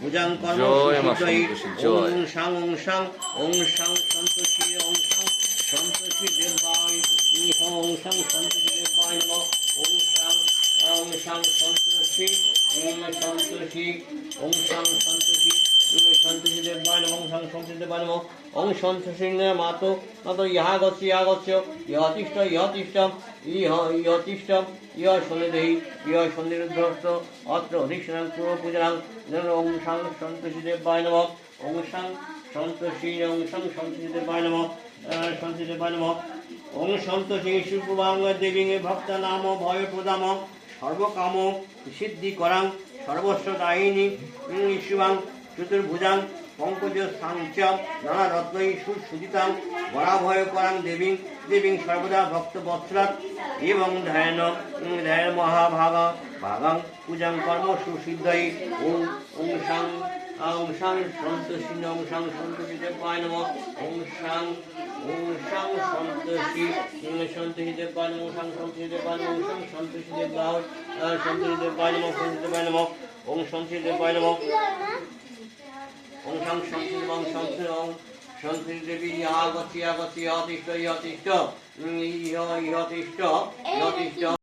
পূজাং কর্ম জয় মা সুসিদ্ধই সন্তোষী জয়। ওং সাং সন্তোষী সন্তোষী দেবায় ওং সাং সন্তোষী দেবায় নমঃ ওং সাং সন্তোষী ওং সাং সন্তোষী দেবায় নমঃ ওং সাং সন্তোষী দেবায় নমঃ ওং সন্তোষী মাতো মাতো ইহা গচ্ছ ইহতিষ্ঠ ইহ সন্নিধি ইহ সন্নিরুদ্ধস্ত অত্র অধিষ্ঠান পূর্ব পূজাং ওং সাং সন্তোষী দেবায় নমঃ ওং সাং সন্তোষী দেবায় নমঃ সন্তোষী দেবায় নমঃ ওং সন্তোষী সুপ্রভাং দেবী ভক্ত নাম ভয় প্রদাম সর্বকাম সিদ্ধি করাং সর্বস্ব দায়িনী শিবাং চতুর্ভুজাং পঙ্কজ সাঞ্চ নানা রত্নৈ সুসুজিতাং বরাভয় করাং দেবীং সর্বদা ভক্ত বৎসলাৎ এবং ধ্যান ভাগাং পূজাং কর্ম সুসিদ্ধই ওং সাং সন্তোষী দেবায় নমঃ ওং সাং সন্তোষী দেবায় নমঃ ওং সাং সন্তোষী দেবায় নমঃ ওং সাং সন্তোষী দেবায় নমঃ ওং সন্তোষী দেবায় নমঃ ওং সাং সন্তোষী দেবী ইহা গচ্ছ ইহতিষ্ঠ ইহতিষ্ঠ